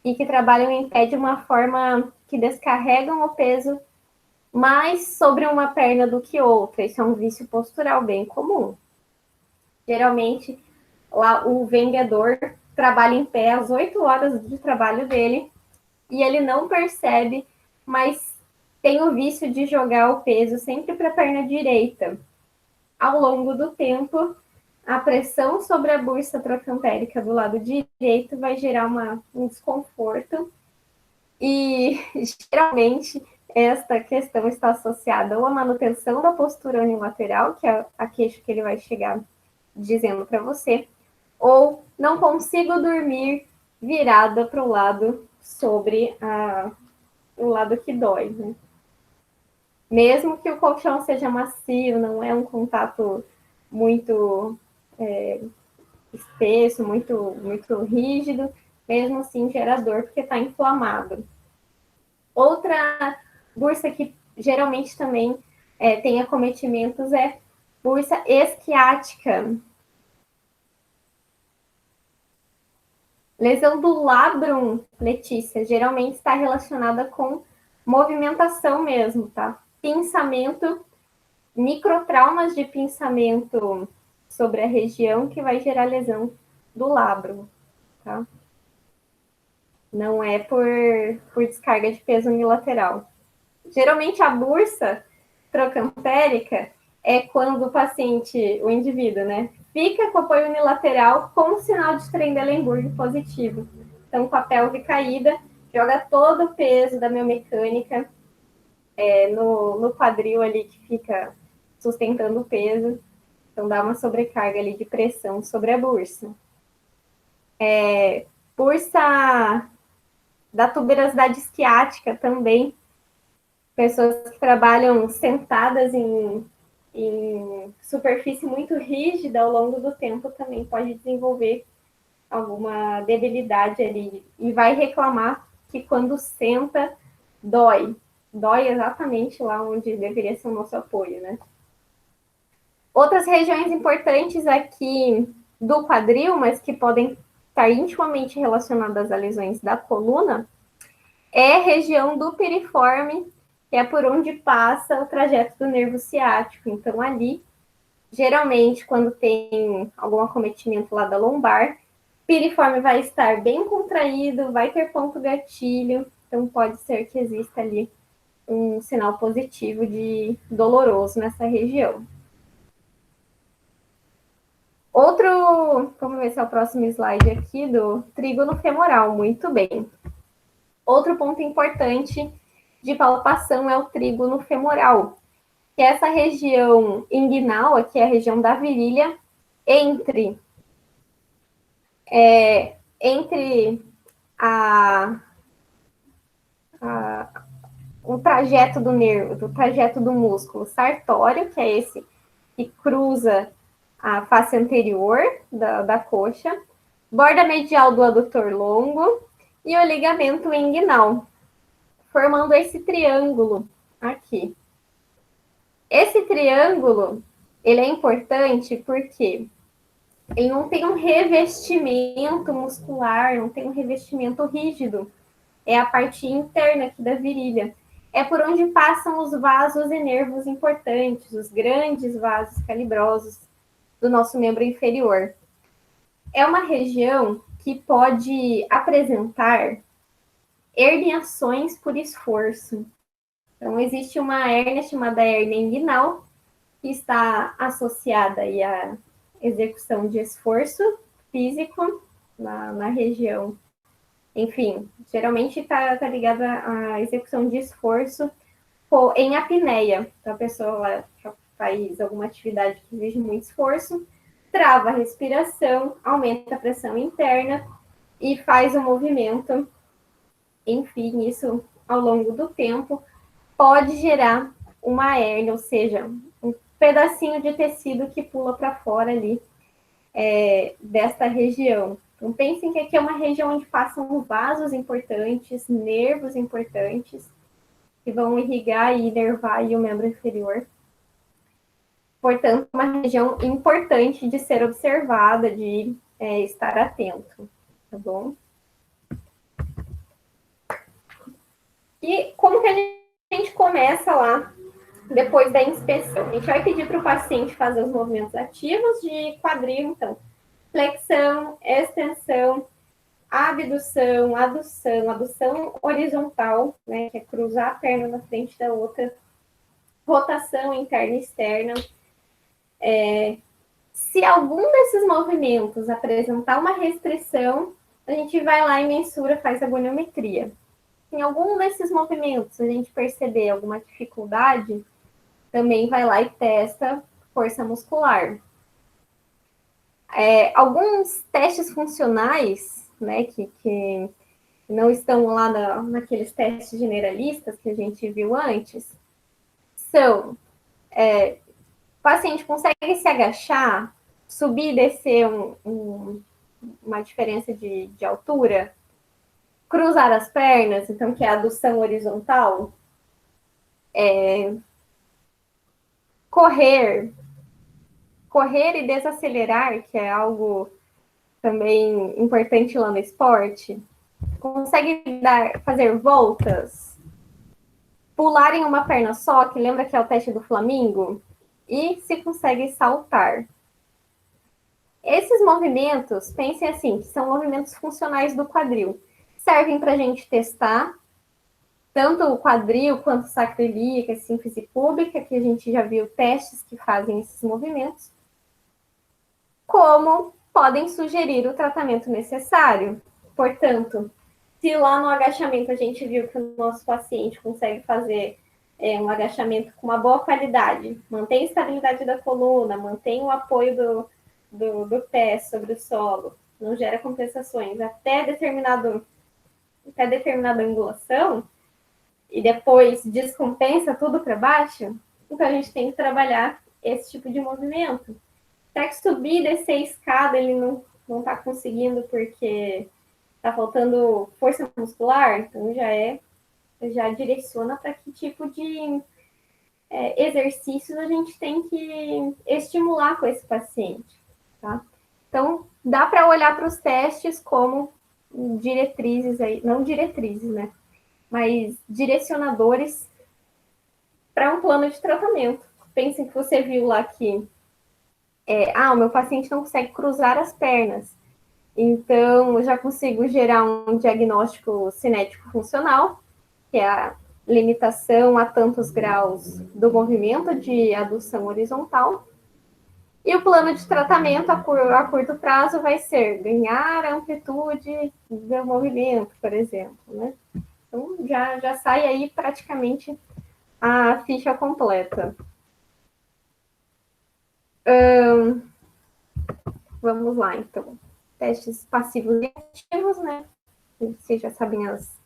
A: e que trabalham em pé de uma forma que descarregam o peso mais sobre uma perna do que outra. Isso é um vício postural bem comum. Geralmente, lá o vendedor trabalha em pé às 8 horas de trabalho dele e ele não percebe, mas tem o vício de jogar o peso sempre para a perna direita. Ao longo do tempo, a pressão sobre a bursa trocantérica do lado direito vai gerar um desconforto e, geralmente, esta questão está associada ou à manutenção da postura unilateral, que é a queixa que ele vai chegar dizendo para você, ou não consigo dormir virada para o lado sobre o lado que dói, né? Mesmo que o colchão seja macio, não é um contato muito espesso, muito rígido, mesmo assim gera dor porque está inflamado. Outra bursa que geralmente também tem acometimentos é bursa esquiática. Lesão do labrum, Letícia, geralmente está relacionada com movimentação mesmo, tá? Pinçamento, microtraumas de pinçamento sobre a região que vai gerar lesão do labrum, tá? Não é por descarga de peso unilateral. Geralmente a bursa trocantérica é quando o paciente, o indivíduo, né, fica com apoio unilateral com sinal de Trendelenburg positivo. Então, com a pelve caída, joga todo o peso da miomecânica no quadril ali que fica sustentando o peso. Então, dá uma sobrecarga ali de pressão sobre a bursa. Bursa da tuberosidade esquiática também. Pessoas que trabalham sentadas em superfície muito rígida ao longo do tempo também pode desenvolver alguma debilidade ali e vai reclamar que quando senta dói exatamente lá onde deveria ser o nosso apoio, né? Outras regiões importantes aqui do quadril, mas que podem estar intimamente relacionadas a lesões da coluna, é a região do piriforme, que é por onde passa o trajeto do nervo ciático. Então, ali, geralmente, quando tem algum acometimento lá da lombar, o piriforme vai estar bem contraído, vai ter ponto gatilho, então pode ser que exista ali um sinal positivo de doloroso nessa região. Vamos ver se é o próximo slide aqui, do trígono femoral, muito bem. Outro ponto importante de palpação é o trígono femoral, que é essa região inguinal, aqui é a região da virilha, entre o trajeto do nervo, do trajeto do músculo sartório, que é esse que cruza a face anterior da coxa, borda medial do adutor longo e o ligamento inguinal, formando esse triângulo aqui. Esse triângulo Ele é importante porque ele não tem um revestimento muscular, não tem um revestimento rígido. É a parte interna aqui da virilha. É por onde passam os vasos e nervos importantes, os grandes vasos calibrosos do nosso membro inferior. É uma região que pode apresentar herniações por esforço. Então, existe uma hérnia chamada hérnia inguinal, que está associada aí à execução de esforço físico na região. Enfim, geralmente está ligada à execução de esforço em apneia. Então, a pessoa faz alguma atividade que exige muito esforço, trava a respiração, aumenta a pressão interna e faz o movimento. Enfim, isso ao longo do tempo pode gerar uma hérnia, ou seja, um pedacinho de tecido que pula para fora ali desta região. Então, pensem que aqui é uma região onde passam vasos importantes, nervos importantes, que vão irrigar e inervar aí o membro inferior. Portanto, uma região importante de ser observada, de estar atento, tá bom? E como que a gente começa lá, depois da inspeção? A gente vai pedir para o paciente fazer os movimentos ativos de quadril, então, flexão, extensão, abdução, adução horizontal, né, que é cruzar a perna na frente da outra, rotação interna e externa. Se algum desses movimentos apresentar uma restrição, a gente vai lá e mensura, faz a goniometria. Se em algum desses movimentos a gente perceber alguma dificuldade, também vai lá e testa força muscular. Alguns testes funcionais, né, que não estão lá naqueles testes generalistas que a gente viu antes, são o paciente consegue se agachar, subir e descer uma diferença de altura, cruzar as pernas, então que é a adução horizontal, correr e desacelerar, que é algo também importante lá no esporte, consegue fazer voltas, pular em uma perna só, que lembra que é o teste do flamingo, e se consegue saltar. Esses movimentos, pensem assim, que são movimentos funcionais do quadril. Servem para a gente testar tanto o quadril quanto o sacroiliaca, símfise pública, que a gente já viu testes que fazem esses movimentos, como podem sugerir o tratamento necessário. Portanto, se lá no agachamento a gente viu que o nosso paciente consegue fazer um agachamento com uma boa qualidade, mantém a estabilidade da coluna, mantém o apoio do pé sobre o solo, não gera compensações até determinada angulação, e depois descompensa tudo para baixo, então a gente tem que trabalhar esse tipo de movimento. Até que subir e descer a escada ele não está conseguindo porque está faltando força muscular, então já direciona para que tipo de exercícios a gente tem que estimular com esse paciente, tá? Então, dá para olhar para os testes como diretrizes aí, não diretrizes, né? Mas direcionadores para um plano de tratamento. Pensem que você viu lá que o meu paciente não consegue cruzar as pernas. Então, eu já consigo gerar um diagnóstico cinético funcional, que é a limitação a tantos graus do movimento de adução horizontal. E o plano de tratamento a curto prazo vai ser ganhar a amplitude do movimento, por exemplo, né? Então, já sai aí praticamente a ficha completa. Vamos lá, então. Testes passivos e ativos, né? Vocês já sabem as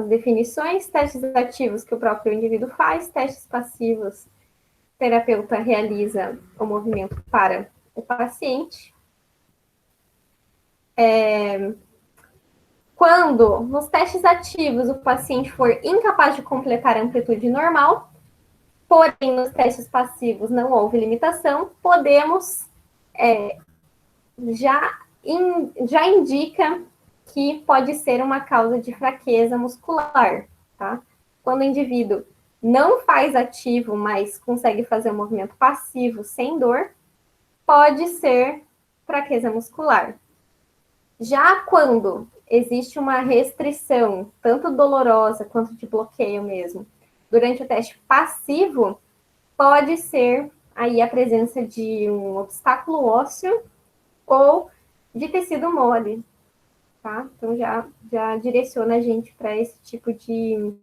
A: definições. Testes ativos que o próprio indivíduo faz, testes passivos, o terapeuta realiza o movimento para o paciente. Quando, nos testes ativos, o paciente for incapaz de completar a amplitude normal, porém nos testes passivos não houve limitação, podemos já indica que pode ser uma causa de fraqueza muscular, tá? Quando o indivíduo não faz ativo, mas consegue fazer um movimento passivo sem dor, pode ser fraqueza muscular. Já quando existe uma restrição, tanto dolorosa quanto de bloqueio mesmo, durante o teste passivo, pode ser aí a presença de um obstáculo ósseo ou de tecido mole, tá? Então já direciona a gente para esse tipo de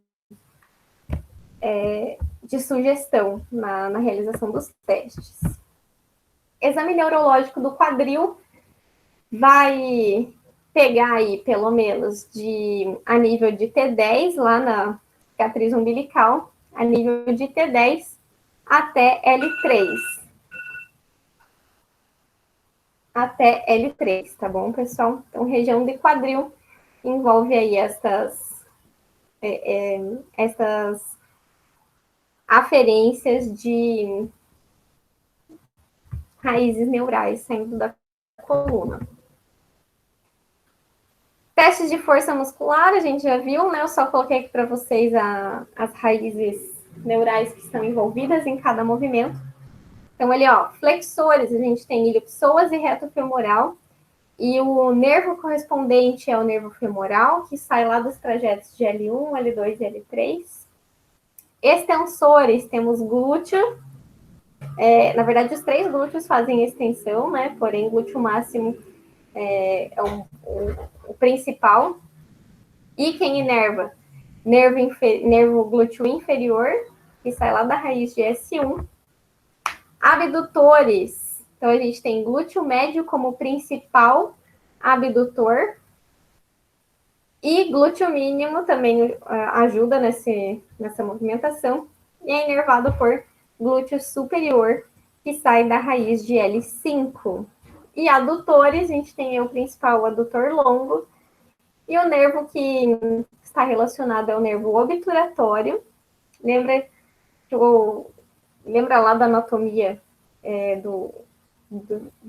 A: sugestão na realização dos testes. Exame neurológico do quadril vai pegar aí pelo menos a nível de T10 lá na cicatriz umbilical, a nível de T10 até L3. Até L3, tá bom, pessoal? Então, região de quadril envolve aí essas aferências de raízes neurais saindo da coluna. Testes de força muscular, a gente já viu, né? Eu só coloquei aqui para vocês as raízes neurais que estão envolvidas em cada movimento. Então, ali, ó, flexores, a gente tem ilio-psoas e reto femoral. E o nervo correspondente é o nervo femoral, que sai lá dos trajetos de L1, L2 e L3. Extensores, temos glúteo. Na verdade, os 3 glúteos fazem extensão, né? Porém, o glúteo máximo é o principal. E quem inerva? Nervo glúteo inferior, que sai lá da raiz de S1. Abdutores. Então, a gente tem glúteo médio como principal abdutor. E glúteo mínimo também ajuda nessa movimentação. E é inervado por glúteo superior, que sai da raiz de L5. E adutores, a gente tem o principal adutor longo. E o nervo que está relacionado é o nervo obturatório. Lembra lá da anatomia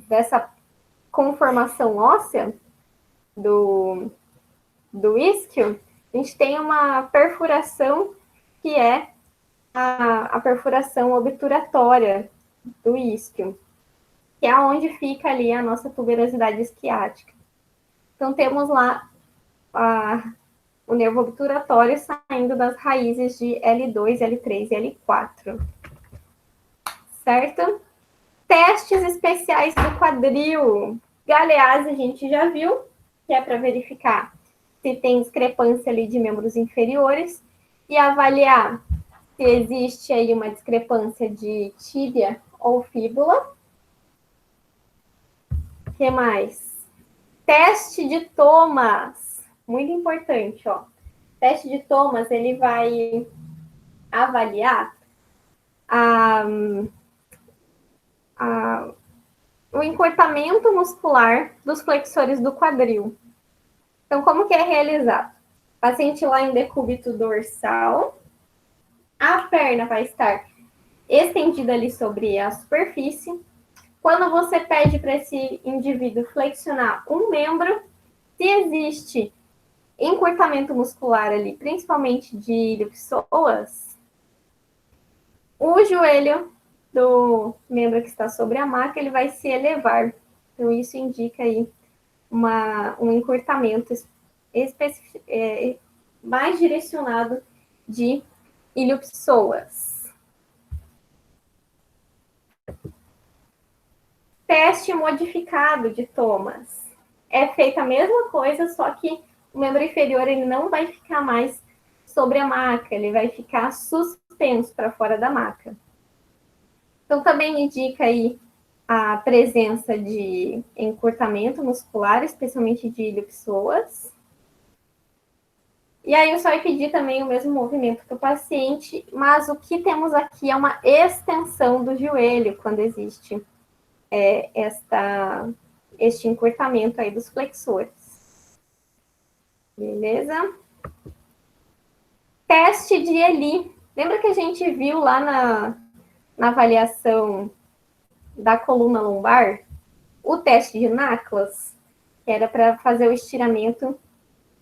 A: dessa conformação óssea do isquio? A gente tem uma perfuração que é a perfuração obturatória do isquio, que é onde fica ali a nossa tuberosidade isquiática. Então, temos lá o nervo obturatório saindo das raízes de L2, L3 e L4. Certo? Testes especiais do quadril. Galease a gente já viu, que é para verificar se tem discrepância ali de membros inferiores e avaliar se existe aí uma discrepância de tíbia ou fíbula. O que mais? Teste de Thomas. Muito importante, ó. Teste de Thomas, ele vai avaliar o encurtamento muscular dos flexores do quadril. Então, como que é realizado? O paciente lá em decúbito dorsal, a perna vai estar estendida ali sobre a superfície. Quando você pede para esse indivíduo flexionar um membro, se existe encurtamento muscular ali, principalmente de ilio-psoas, o joelho do membro que está sobre a maca, ele vai se elevar. Então, isso indica aí um encurtamento mais direcionado de ilio-psoas. Teste modificado de Thomas. É feita a mesma coisa, só que o membro inferior ele não vai ficar mais sobre a maca, ele vai ficar suspenso para fora da maca. Então, também indica aí a presença de encurtamento muscular, especialmente de ilio-psoas. E aí, eu só ia pedir também o mesmo movimento para o paciente, mas o que temos aqui é uma extensão do joelho, quando existe este encurtamento aí dos flexores. Beleza? Teste de Elie. Lembra que a gente viu lá na avaliação da coluna lombar o teste de Naklas, que era para fazer o estiramento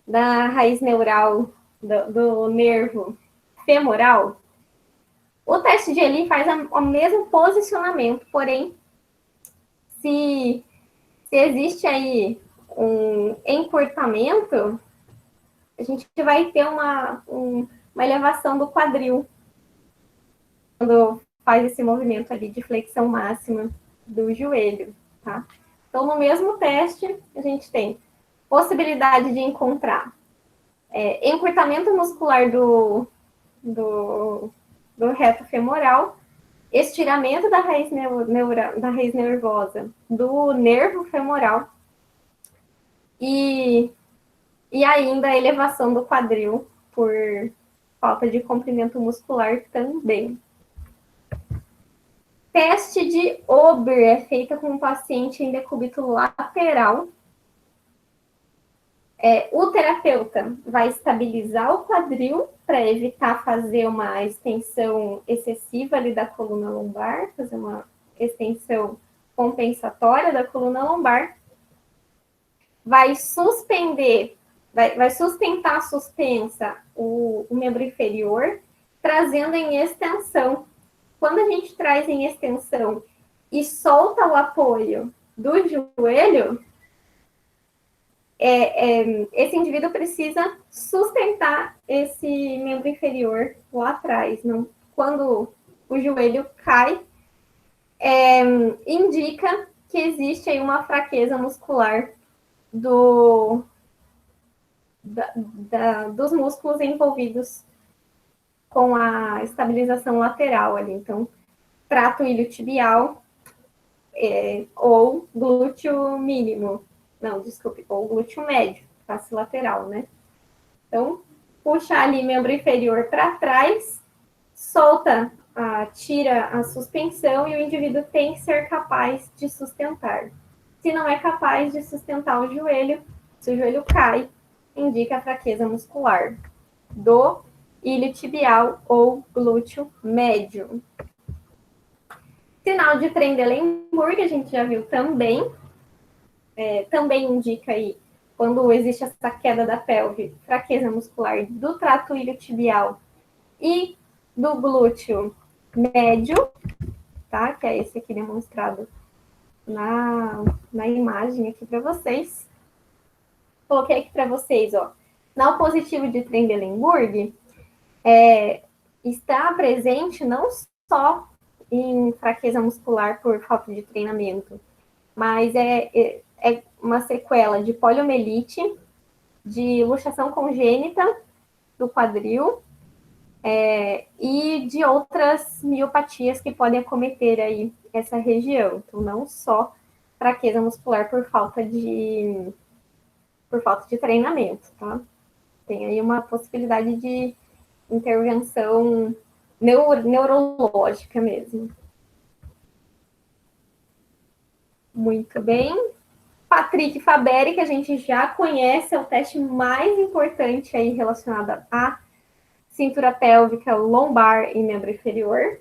A: da raiz neural do nervo femoral? O teste de Eli faz o mesmo posicionamento, porém, se existe aí um encurtamento, a gente vai ter uma elevação do quadril quando faz esse movimento ali de flexão máxima do joelho, tá? Então, no mesmo teste, a gente tem possibilidade de encontrar encurtamento muscular do reto femoral, estiramento da raiz, da raiz nervosa do nervo femoral e ainda a elevação do quadril por falta de comprimento muscular também. Teste de Ober é feita com um paciente em decúbito lateral. O terapeuta vai estabilizar o quadril para evitar fazer uma extensão excessiva ali da coluna lombar, fazer uma extensão compensatória da coluna lombar. Vai suspender, vai sustentar suspensa o membro inferior, trazendo em extensão. Quando a gente traz em extensão e solta o apoio do joelho, esse indivíduo precisa sustentar esse membro inferior lá atrás. Não? Quando o joelho cai, indica que existe aí uma fraqueza muscular dos músculos envolvidos com a estabilização lateral ali. Então, trato iliotibial ou glúteo mínimo. Não, desculpe, ou glúteo médio, face lateral, né? Então, puxa ali membro inferior para trás, solta, tira a suspensão e o indivíduo tem que ser capaz de sustentar. Se não é capaz de sustentar o joelho, se o joelho cai, indica a fraqueza muscular do iliotibial ou glúteo médio. Sinal de Trendelenburg, a gente já viu também. Também indica aí, quando existe essa queda da pelve, fraqueza muscular do trato iliotibial e do glúteo médio, tá? Que é esse aqui demonstrado na imagem aqui para vocês. Coloquei aqui para vocês, ó. Sinal positivo de Trendelenburg está presente não só em fraqueza muscular por falta de treinamento, mas é uma sequela de poliomielite, de luxação congênita do quadril e de outras miopatias que podem acometer aí essa região. Então, não só fraqueza muscular por falta de treinamento, tá? Tem aí uma possibilidade de intervenção neurológica mesmo. Muito bem. Patrick Faberi, que a gente já conhece, é o teste mais importante aí relacionado à cintura pélvica, lombar e membro inferior.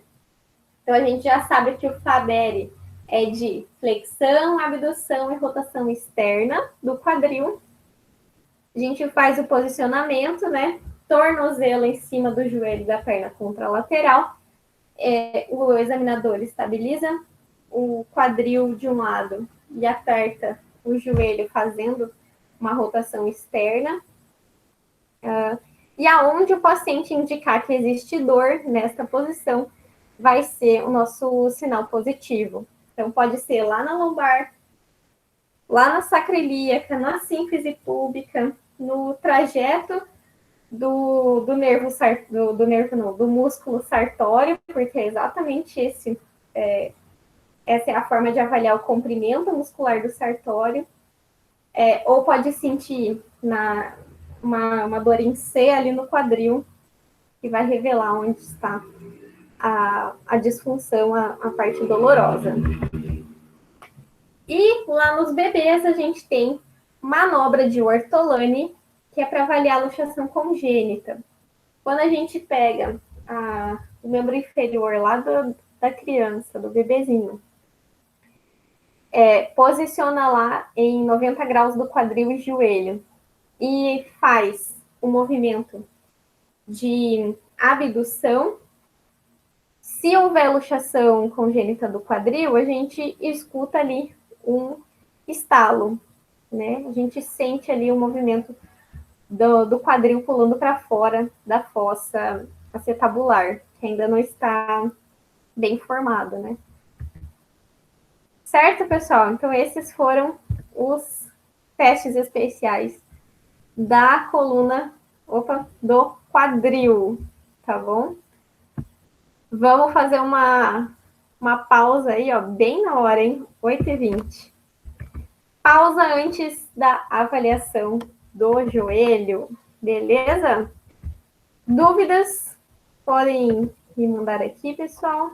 A: Então, a gente já sabe que o Faberi é de flexão, abdução e rotação externa do quadril. A gente faz o posicionamento, né? Tornozelo em cima do joelho da perna contralateral. O examinador estabiliza o quadril de um lado e aperta o joelho fazendo uma rotação externa. E aonde o paciente indicar que existe dor nesta posição, vai ser o nosso sinal positivo. Então, pode ser lá na lombar, lá na sacroiliaca, na sínfise púbica, no trajeto do músculo sartório, porque é exatamente essa é a forma de avaliar o comprimento muscular do sartório. Ou pode sentir uma dor em C ali no quadril, que vai revelar onde está a disfunção, a parte dolorosa. E lá nos bebês a gente tem manobra de Ortolani, que é para avaliar a luxação congênita. Quando a gente pega o membro inferior lá da criança, do bebezinho. Posiciona lá em 90 graus do quadril e joelho e faz o movimento de abdução. Se houver luxação congênita do quadril, a gente escuta ali um estalo, né? A gente sente ali o movimento do quadril pulando para fora da fossa acetabular, que ainda não está bem formada, né? Certo, pessoal? Então, esses foram os testes especiais da coluna, do quadril, tá bom? Vamos fazer uma pausa aí, ó, bem na hora, hein? 8h20. Pausa antes da avaliação do joelho, beleza? Dúvidas? Podem me mandar aqui, pessoal.